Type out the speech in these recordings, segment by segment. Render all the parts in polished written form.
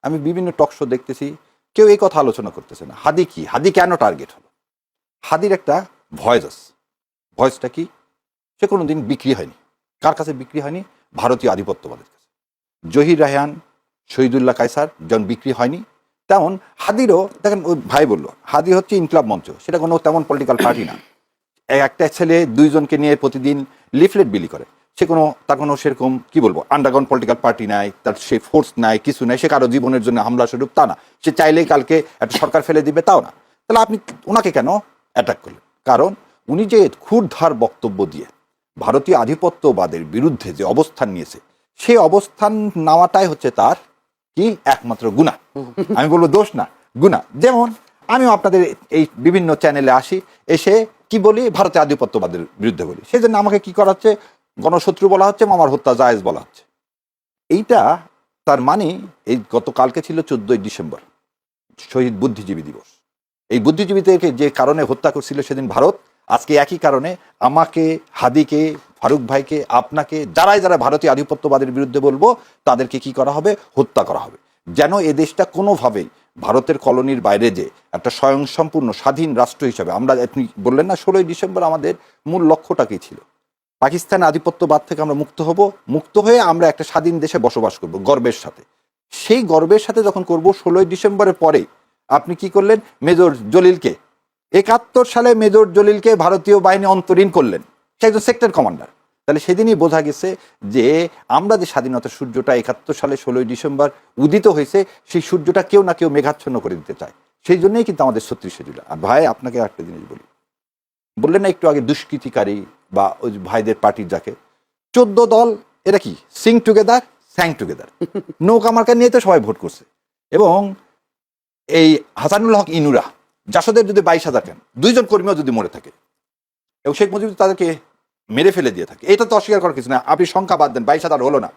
আমি বিভিন্ন talk show দেখতেছি, কেউ এই কথা আলোচনা করতেছে না। হাদি কি, হাদি কেন টার্গেট হলো? হাদির একটা ভয়েস আছে। ভয়েসটা কি? সে কোনোদিন বিক্রি হয়নি। কার কাছে বিক্রি হয়নি? ভারতীয় আধিপত্যবাদের কাছে। জহির রায়হান, শহীদুল্লাহ কায়সার যখন বিক্রি হয়নি, তেমন হাদিরও দেখেন, ওই ভাই বললো হাদি হচ্ছে ইনকলাব মঞ্চ, সেটা কোনো তেমন পলিটিক্যাল পার্টি না। একটা ছেলে দুইজনকে নিয়ে প্রতিদিন লিফলেট বিলি করে, সে তার কোনো সেরকম কি বলবো আন্ডারগ্রাউন্ড পলিটিক্যাল পার্টি নাই, তার সে ফোর্স নাই, কিছু নাই, সে কারো জীবনের জন্য হামলা স্বরূপ তা না, সে চাইলেই কালকে একটা সরকার ফেলে দিবে তাও না। তাহলে আপনি ওনাকে কেন অ্যাটাক করলেন? কারণ উনি যে ক্ষুরধার বক্তব্য দিয়ে ভারতীয় আধিপত্যবাদের বিরুদ্ধে যে অবস্থান নিয়েছে, সেই অবস্থান নেওয়াটাই হচ্ছে তার কি একমাত্র গুনাহ। আমি বলবো দোষ না, গুনাহ। যেমন আমিও আপনাদের এই বিভিন্ন চ্যানেলে আসি, এসে কি বলি, ভারতীয় আধিপত্যবাদের বিরুদ্ধে বলি, সেই জন্য আমাকে কি করা হচ্ছে, গণশত্রু বলা হচ্ছে, মামার হত্যা জায়েজ বলা হচ্ছে। এইটা তার মানে, এই গতকালকে ছিল 14ই ডিসেম্বর, শহীদ বুদ্ধিজীবী দিবস। এই বুদ্ধিজীবীদেরকে যে কারণে হত্যা করছিল সেদিন ভারত, আজকে একই কারণে আমাকে, হাদিকে, ফারুক ভাইকে, আপনাকে, যারা ভারতীয় আধিপত্যবাদের বিরুদ্ধে বলবো তাদেরকে কি করা হবে? হত্যা করা হবে। যেন এ দেশটা কোনোভাবেই ভারতের কলোনির বাইরে যে একটা স্বয়ংসম্পূর্ণ স্বাধীন রাষ্ট্র হিসাবে আমরা, আপনি বললেন না 16ই ডিসেম্বর আমাদের মূল লক্ষ্যটা কি ছিল? পাকিস্তান আধিপত্যবাদ থেকে আমরা মুক্ত হব, মুক্ত হয়ে আমরা একটা স্বাধীন দেশে বসবাস করব গর্বের সাথে। সেই গর্বের সাথে যখন করব, 16ই ডিসেম্বরের পরে আপনি কি করলেন? মেজর জলিলকে 71 সালে মেজর জলিলকে ভারতীয় বাহিনী অন্তরীণ করলেন, সে একজন সেক্টর কমান্ডার। তাহলে সেদিনই বোঝা গেছে যে আমরা যে স্বাধীনতার সূর্যটা 71 সালে 16ই ডিসেম্বর উদিত হয়েছে, সেই সূর্যটা কেউ না কেউ মেঘাচ্ছন্ন করে দিতে চায়। সেই জন্যই কিন্তু আমাদের 36 জুলাই। আর ভাই আপনাকে একটা জিনিস বলি, বললেন না একটু আগে দুষ্কৃতিকারী বা ওই ভাইদের পার্টির যাকে 14 দল, এরা কি সিং টুগেদার স্যাং টুগেদার, নৌকা মার্কা নিয়ে তো সবাই ভোট করছে। এবং এই হাসানুল হক ইনুরা, জাসদের যদি 22,000 কেন, 2জন কর্মীও যদি মরে থাকে এবং শেখ মুজিব তাদেরকে মেরে ফেলে দিয়ে থাকে, এটা তো অস্বীকার করার কিছু না। আপনি সংখ্যা বাদ দেন, 22,000 হলো না,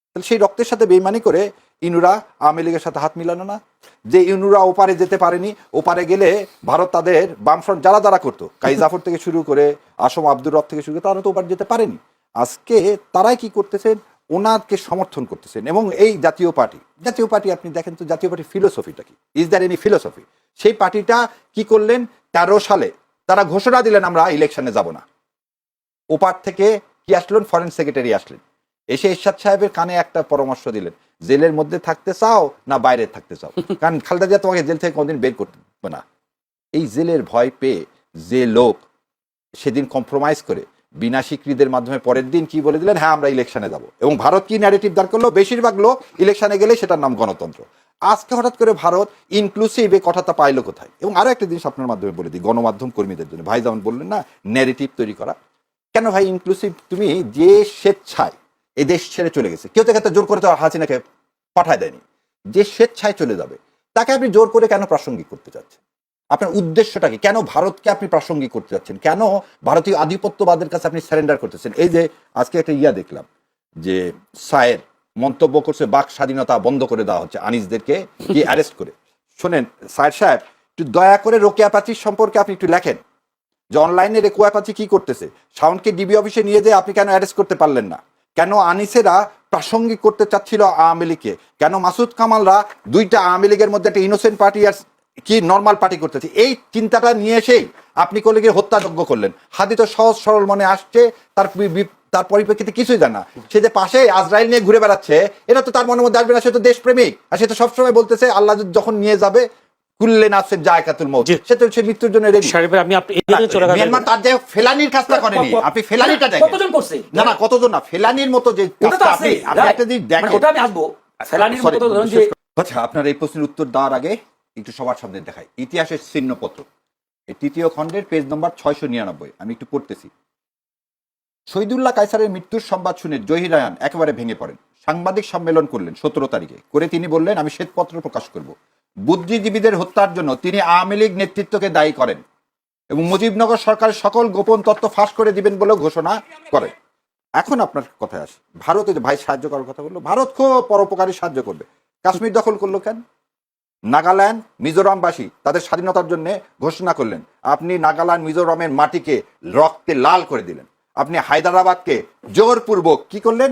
তাহলে সেই রক্তের সাথে বেইমানি করে ইনুরা আওয়ামী লীগের সাথে হাত মিলানো না? যে ইনুরা ওপারে যেতে পারেনি, ওপারে গেলে ভারত তাদের বামফ্রন্ট যারা করতো, কাজী জাফর থেকে শুরু করে আসম আব্দুর রব থেকে শুরু করে, তারা তো ওপারে যেতে পারেনি। আজকে তারাই কি করতেছেন? ওনাকে সমর্থন করতেছেন। এবং এই জাতীয় পার্টি আপনি দেখেন তো, জাতীয় পার্টির ফিলোসফিটা কি? Is there any philosophy? সেই পার্টিটা কি করলেন? 13 সালে তারা ঘোষণা দিলেন আমরা ইলেকশনে যাব না। ওপার থেকে কি আসলেন? ফরেন সেক্রেটারি আসলেন, এসে এরশাদ সাহেবের কানে একটা পরামর্শ দিলেন, জেলের মধ্যে থাকতে চাও না বাইরে থাকতে চাও? কারণ খালেদা জিয়া তোমাকে জেল থেকে কোনদিন বের করতে পারবে না। এই জেলের ভয় পেয়ে যে লোক সেদিন কম্প্রোমাইজ করে বিনা স্বীকৃতির মাধ্যমে পরের দিন কি বলে দিলেন? হ্যাঁ আমরা ইলেকশনে যাব। এবং ভারত কি ন্যারেটিভ দাঁড় করলো? বেশিরভাগ লোক ইলেকশনে গেলে সেটার নাম গণতন্ত্র। আজকে হঠাৎ করে ভারত ইনক্লুসিভ এই কথাটা পাইলো কোথায়? এবং আরো একটা জিনিস আপনার মাধ্যমে বলে দিই, গণমাধ্যম কর্মীদের জন্য, ভাই যেমন বললেন না ন্যারেটিভ তৈরি করা, কেন ভাই ইনক্লুসিভ? তুমি যে স্বেচ্ছায় এই দেশ ছেড়ে চলে গেছে, কেউ তো একটা জোর করে তো হাসিনাকে পাঠায় দেয়নি, যে স্বেচ্ছায় চলে যাবে তাকে আপনি জোর করে কেন প্রাসঙ্গিক করতে চাচ্ছেন? আপনার উদ্দেশ্যটা কি? কেন ভারতকে আপনি প্রাসঙ্গিক করতে চাচ্ছেন? কেন ভারতীয় আধিপত্যবাদের কাছে আপনি সারেন্ডার করতেছেন? এই যে আজকে একটা দেখলাম যে সায়ের মন্তব্য করছে, বাক স্বাধীনতা বন্ধ করে দেওয়া হচ্ছে, আনিসদেরকে কি অ্যারেস্ট করে। শোনেন সায়ের সাহেব, একটু দয়া করে রোকেয়া প্রাচীর সম্পর্কে আপনি একটু লেখেন যে অনলাইনে রোকেয়া প্রাচীর কি করতেছে। শাওনকে ডিবি অফিসে নিয়ে যেয়ে আপনি কেন অ্যারেস্ট করতে পারলেন না? কেন আনিসেরা প্রাসঙ্গিক করতে চাচ্ছিল আওয়ামী লীগকে? কেন মাসুদ কামালরা দুইটা আওয়ামী লীগের মধ্যে একটা ইনোসেন্ট পার্টি আর কি নর্মাল পার্টি করতেছে, এই চিন্তাটা নিয়ে এসেই আপনি কলিগের হত্যাযজ্ঞ করলেন। হাদি তো সহজ সরল মনে আসছে, তার পরিপ্রেক্ষিতে কিছুই জানা, সে যে পাশে আজরাইল নিয়ে ঘুরে বেড়াচ্ছে, এটা তো তার মনের মধ্যে আসবে না। সে তো দেশপ্রেমিক, আর সে তো সবসময় বলতেছে আল্লাহ যখন নিয়ে যাবে কুল্লে নাসের জায়কাতুল মউত, সে তো সে মৃত্যুর জন্য রেডি। মিয়ানমার তার যে ফেলানির কাজটা করেনি, আপনি ফেলানিটা দেখেন কতজন করছে না কতজন না, ফেলানির মতো যে কাজটা আপনি একটা দিন দেখেন, ওটা আমি আসবো ফেলানির মতো ধরুন যে। আচ্ছা, আপনার এই প্রশ্নের উত্তর দেওয়ার আগে একটু সবার সামনে দেখাই ইতিহাসের চিহ্নপত্র, এই 3য় খণ্ডের পেজ নম্বর 699, আমি একটু পড়তেছি। শহীদুল্লাহ কায়সারের মৃত্যুর সংবাদ শুনে জহির রায়হান একেবারে ভেঙে পড়েন। সাংবাদিক সম্মেলন করলেন 17 তারিখে, করে তিনি বললেন আমি শ্বেতপত্র প্রকাশ করব। বুদ্ধিজীবীদের হত্যার জন্য তিনি আওয়ামী লীগ নেতৃত্বকে দায়ী করেন এবং মুজিবনগর সরকারের সকল গোপন তথ্য ফাঁস করে দিবেন বলেও ঘোষণা করেন। এখন আপনার কথায় আসে, ভারতে যে ভাই সাহায্য করার কথা বললো, ভারত খুব পরোপকারী সাহায্য করবে। কাশ্মীর দখল করলো কেন? নাগাল্যান্ড মিজোরামবাসী তাদের স্বাধীনতার জন্য ঘোষণা করলেন, আপনি নাগাল্যান্ড মিজোরামের মাটিকে রক্তে লাল করে দিলেন। আপনি হায়দ্রাবাদকে জোরপূর্বক কি করলেন?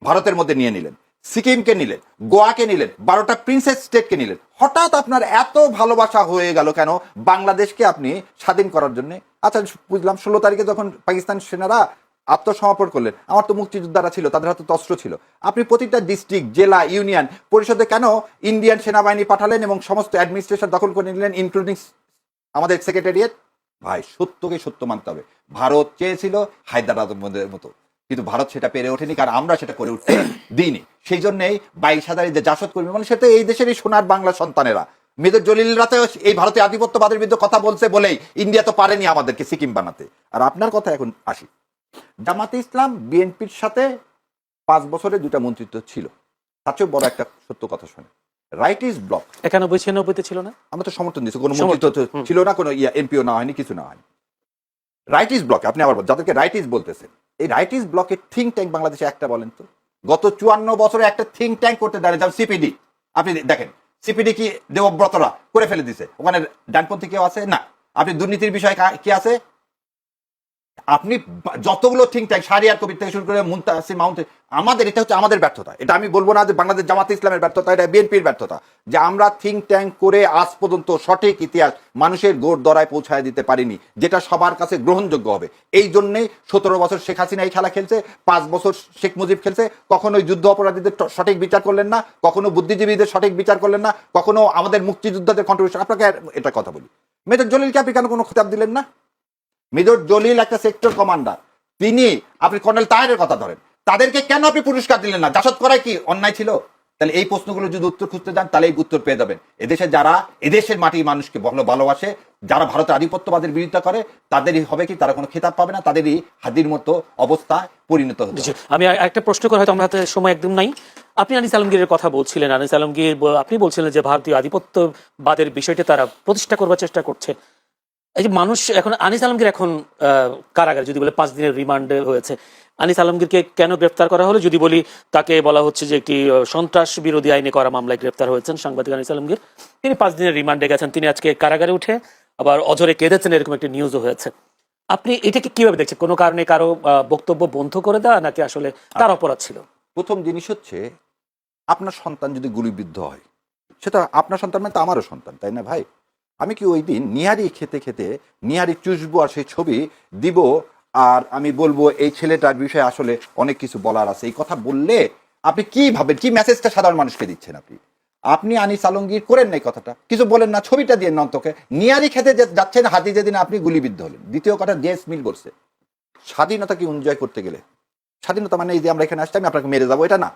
ভারতের মধ্যে নিয়ে নিলেন। সিকিমকে নিলেন, গোয়াকে নিলেন, 12টা প্রিন্সেস স্টেটকে নিলেন। হঠাৎ আপনার এত ভালোবাসা হয়ে গেল কেন বাংলাদেশকে আপনি স্বাধীন করার জন্য? আচ্ছা বুঝলাম, 16 তারিখে যখন পাকিস্তান সেনারা আত্মসমর্পণ করলেন, আমার তো মুক্তিযোদ্ধারা ছিল, তাদের হাতে অস্ত্র ছিল। আপনি প্রতিটা ডিস্ট্রিক্ট, জেলা, ইউনিয়ন পরিষদে কেন ইন্ডিয়ান সেনাবাহিনী পাঠালেন এবং সমস্ত অ্যাডমিনিস্ট্রেশন দখল করে নিলেন, ইনক্লুডিং আমাদের সেক্রেটারিয়েট? ভাই, সত্যকে সত্য মানতে হবে। ভারত চেয়েছিল হায়দ্রাবাদের মতো, কিন্তু ভারত সেটা পেরে ওঠেনি, কারণ আমরা সেটা করে উঠতে দিইনি। সেই জন্যই 22,000 যে জাসদ কর্মী, মানে সেটা এই দেশেরই সোনার বাংলা সন্তানেরা। মেজর জলিলরা তো এই ভারতীয় আধিপত্যবাদের বিরুদ্ধে কথা বলছে বলেই ইন্ডিয়া তো পারেনি আমাদেরকে সিকিম বানাতে। আর আপনার কথা এখন আসি, জামাতে ইসলাম বিএনপির সাথে 5 বছরে 2টা মন্ত্রিত্ব ছিল। তার চেয়ে বড় একটা সত্য কথা শোনে, রাইট ইজ ব্লক 91-96 ছিল না, আমরা তো সমর্থন দিচ্ছি, কোনো মন্ত্রিত্ব ছিল না, কোনো এমপিও না হয়নি, কিছু না হয়নি। রাইট ইজ ব্লক, আপনি আবার যাদেরকে রাইট ইজ বলতেছেন, এই রাইট ইজ ব্লকের থিঙ্ক ট্যাঙ্ক বাংলাদেশে একটা বলেন তো? গত 54 বছরে একটা থিঙ্ক ট্যাঙ্ক করতে দাঁড়িয়ে, যেমন সিপিডি, আপনি দেখেন সিপিডি কি দেবব্রতরা করে ফেলে দিছে, ওখানে ডানপন্থী কেউ আছে না। আপনি দুর্নীতির বিষয়ে কি আছে? আপনি যতগুলো থিঙ্ক ট্যাঙ্ক, শাহরিয়ার কবির থেকে শুরু করে মুনতাসির মাউন্ট, আমাদের এটা হচ্ছে আমাদের ব্যর্থতা। এটা আমি বলবো না যে বাংলাদেশ জামাতে ইসলামের ব্যর্থতা, এটা বিএনপির ব্যর্থতা, যে আমরা থিঙ্ক ট্যাঙ্ক করে আজ পর্যন্ত সঠিক ইতিহাস মানুষের গোড় দরায় পৌঁছায় দিতে পারিনি, যেটা সবার কাছে গ্রহণযোগ্য হবে। এই জন্যেই 17 বছর শেখ হাসিনা এই খেলা খেলছে, 5 বছর শেখ মুজিব খেলছে। কখনোই যুদ্ধ অপরাধীদের সঠিক বিচার করলেন না, কখনো বুদ্ধিজীবীদের সঠিক বিচার করলেন না, কখনো আমাদের মুক্তিযোদ্ধাদের কন্ট্রিবিউশন। আপনাকে এটা কথা বলি, মেজর জলিলকে আপনি কেন কোনো খেতাব দিলেন না? মেজর জলিল একটা সেক্টর কমান্ডার, তিনি, আপনি কর্নেল তাহেরের কথা ধরেন, তাদেরকে কেন আপনি পুরস্কার দিলেন না? জাসদ করায় কি অন্যায় ছিল? তাহলে এই প্রশ্নগুলো যদি উত্তর খুঁজতে যান, তাহলে এই উত্তর পেয়ে যাবেন। এদেশে যারা এদেশের মাটির মানুষকে ভালোবাসে, যারা ভারতের আধিপত্যবাদের বিরোধিতা করে, তাদেরই হবে কি, তারা কোনো খেতাব পাবে না, তাদেরই হাদির মতো অবস্থায় পরিণত হবে। আমি একটা প্রশ্ন করে, হয়তো আমরা হাতে সময় একদম নাই। আপনি আনিস আলমগীরের কথা বলছিলেন, আনিস আলমগীর আপনি বলছিলেন যে ভারতীয় আধিপত্যবাদের বিষয়টি তারা প্রতিষ্ঠা করবার চেষ্টা করছে। এই যে মানুষ এখন, আনিস আলমগীর এখন কারাগারে, যদি বলে 5 দিনের রিমান্ডে হয়েছে, আনিস আলমগীরকে কেন গ্রেফতার করা হলো? যদি বলি, তাকে বলা হচ্ছে যে একটি সন্ত্রাস বিরোধী আইনে করা মামলায় গ্রেফতার হয়েছেন সাংবাদিক আনিস আলমগীর। তিনি 5 দিনের রিমান্ডে গেছেন, তিনি আজকে কারাগারে উঠে আবার অঝরে কেঁদেছেন, এরকম একটি নিউজও হয়েছে। আপনি এটাকে কিভাবে দেখছেন? কোনো কারণে কারো বক্তব্য বন্ধ করে দেওয়া, নাকি আসলে তার অপরাধ ছিল? প্রথম জিনিস হচ্ছে, আপনার সন্তান যদি গুলিবিদ্ধ হয়, সেটা আপনার সন্তান মানে তো আমারও সন্তান, তাই না ভাই? আমি কি ওই দিন নিহারি খেতে খেতে নিহারি চুষবো আর সেই ছবি দিব, আর আমি বলবো এই ছেলেটার বিষয়ে আসলে অনেক কিছু বলার আছে, এই কথা বললে আপনি কি ভাবেন, কি মেসেজটা সাধারণ মানুষকে দিচ্ছেন? আপনি আনিস আলমগীর করেন নাই কথাটা, কিছু বলেন না, ছবিটা দিয়ে নন্তকে নিহারি খেতে যাচ্ছেন, হাতি যেদিন আপনি গুলিবিদ্ধ হলেন। দ্বিতীয় কথা, জেস মিল করছে, স্বাধীনতা কি এনজয় করতে গেলে, স্বাধীনতা মানে এই যে আমরা এখানে আসছি আমি আপনাকে মেরে যাবো, এটা না।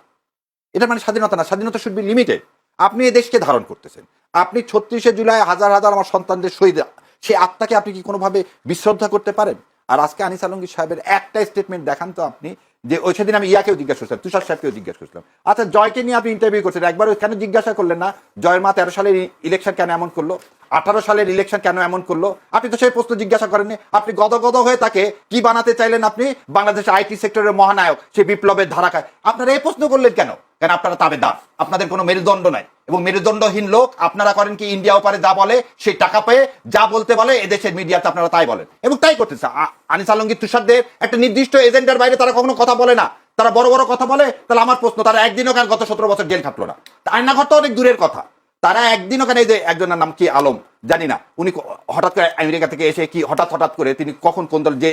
এটা মানে স্বাধীনতা না, স্বাধীনতা শুড বি লিমিটেড। আপনি এই দেশকে ধারণ করতেছেন, আপনি 36শে জুলাই হাজার হাজার আমার সন্তানদের শহীদ, সে আত্মাকে আপনি কি কোনোভাবে বিশ্রদ্ধা করতে পারেন? আর আজকে আনিস আলমগীর সাহেবের একটা স্টেটমেন্ট দেখান তো আপনি, যে ওই সেদিন আমি ইয়াকেও জিজ্ঞাসা করছিলাম, তুষার সাহেবকেও জিজ্ঞাসা করছিলাম, আচ্ছা জয়কে নিয়ে আপনি ইন্টারভিউ করছেন, একবার কেন জিজ্ঞাসা করলেন না জয়ের মা 13 সালের ইলেকশন কেন এমন করলো, 18 সালের ইলেকশন কেন এমন করলো? আপনি তো সেই প্রশ্ন জিজ্ঞাসা করেননি। আপনি গদগদ হয়ে তাকে কি বানাতে চাইলেন? আপনি বাংলাদেশের আইটি সেক্টরের মহানায়ক, সে বিপ্লবের ধারাকায়, আপনারা এই প্রশ্ন করলেন কেন? কেন আপনারা তাবেদার, আপনাদের কোনো মেরুদণ্ড নাই, এবং মেরুদণ্ডহীন লোক আপনারা করেন কি, ইন্ডিয়া ওপারে যা বলে সেই টাকা পেয়ে যা বলতে বলে এদেশের মিডিয়াতে আপনারা তাই বলেন, এবং তাই করতেছে। আনিস আলমগীর, তুষারদের একটা নির্দিষ্ট এজেন্ডার বাইরে তারা কখনো কথা বলে না, তারা বড় বড় কথা বলে। তাহলে আমার প্রশ্ন, তারা একদিনও কেন গত 17 বছর জেল খাটলো না? আয়নাঘর তো অনেক দূরের কথা, তারা একদিনও কেন, এই যে একজনের নাম কি আলম জানি না, উনি হঠাৎ করে আমেরিকা থেকে এসে কি হঠাৎ করে তিনি কখন কোন দল, যে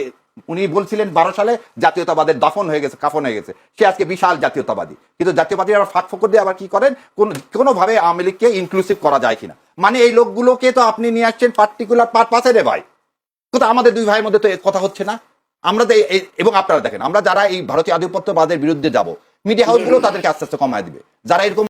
উনি বলছিলেন 12 সালে জাতীয়তাবাদের দাফন হয়ে গেছে, কাফন হয়ে গেছে, সে আজকে বিশাল জাতীয়তাবাদী, কিন্তু জাতীয়বাদী আবার ফাঁক ফোকর দিয়ে আবার কি করেন, কোনোভাবে আওয়ামী লীগকে ইনক্লুসিভ করা যায় কিনা। মানে এই লোকগুলোকে তো আপনি নিয়ে আসছেন পার্টিকুলার পারপাসে রে ভাই, কোথাও আমাদের দুই ভাইয়ের মধ্যে তো কথা হচ্ছে না। আমরা তো এবং আপনারা দেখেন, আমরা যারা এই ভারতীয় আধিপত্যবাদের বিরুদ্ধে যাব, মিডিয়া হাউসগুলো তাদেরকে আস্তে আস্তে কমায় দিবে, যারা এরকম